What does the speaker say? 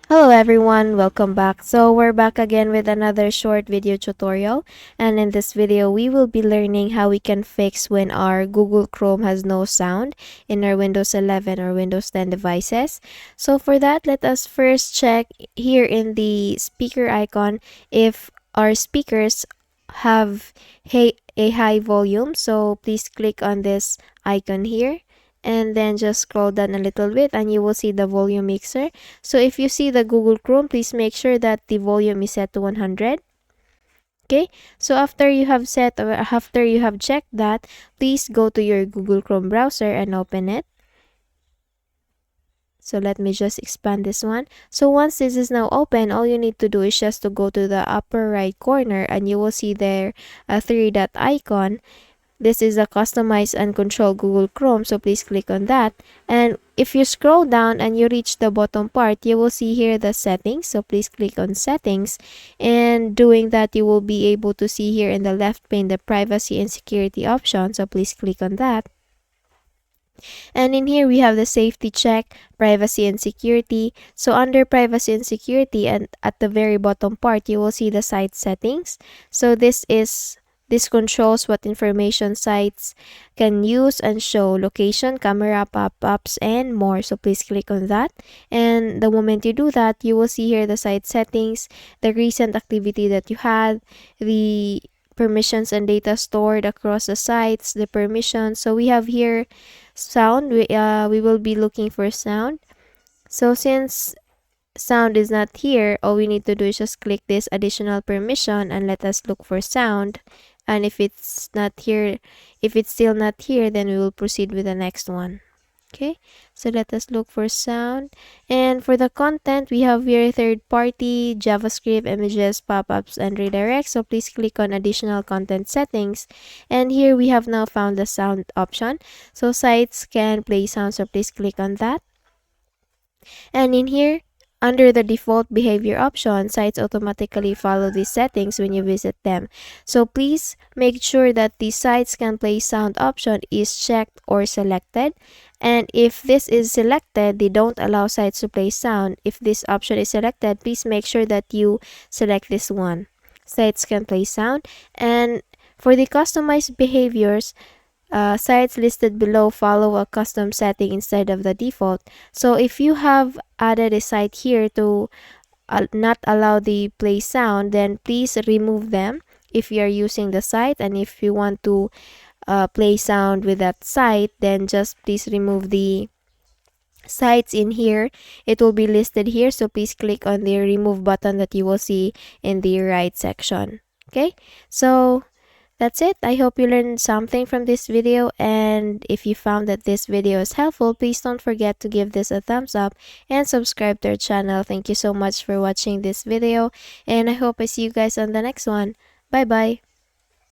Hello everyone, welcome back. So we're back again with another short video tutorial, and in this video we will be learning how we can fix when our Google Chrome has no sound in our Windows 11 or Windows 10 devices. So for that, let us first check here in the speaker icon if our speakers have a high volume. So please click on this icon here and then just scroll down a little bit and you will see the volume mixer. So if you see the Google Chrome, please make sure that the volume is set to 100. Okay, so after you have checked that, please go to your Google Chrome browser and open it. So let me just expand this one. So once this is now open, all you need to do is just to go to the upper right corner and you will see there a three dot icon. This is a customize and control Google Chrome, so please click on that. And if you scroll down and you reach the bottom part, you will see here the settings, so please click on settings. And doing that, you will be able to see here in the left pane the privacy and security option, so please click on that. And in here we have the safety check, privacy and security. So under privacy and security and at the very bottom part, you will see the site settings. So this controls what information sites can use and show, location, camera, pop-ups, and more. So please click on that. And the moment you do that, you will see here the site settings, the recent activity that you had, the permissions and data stored across the sites, the permissions. So we have here sound. We will be looking for sound. So since sound is not here, all we need to do is just click this additional permission and let us look for sound. And if it's not here, if it's still not here, then we will proceed with the next one. Okay, so let us look for sound. And for the content, we have here third-party, JavaScript, images, pop-ups, and redirects. So please click on additional content settings. And here we have now found the sound option. So sites can play sound, so please click on that. And in here, under the default behavior option, sites automatically follow these settings when you visit them. So please make sure that the sites can play sound option is checked or selected. And if this is selected, they don't allow sites to play sound. If this option is selected, please make sure that you select this one. Sites can play sound. And for the customized behaviors, sites listed below follow a custom setting instead of the default. So if you have added a site here to not allow the play sound, then please remove them if you are using the site. And if you want to play sound with that site, then just please remove the sites in here. It will be listed here, so please click on the remove button that you will see in the right section. Okay, so that's it. I hope you learned something from this video, and if you found that this video is helpful, please don't forget to give this a thumbs up and subscribe to our channel. Thank you so much for watching this video, and I hope I see you guys on the next one. Bye bye.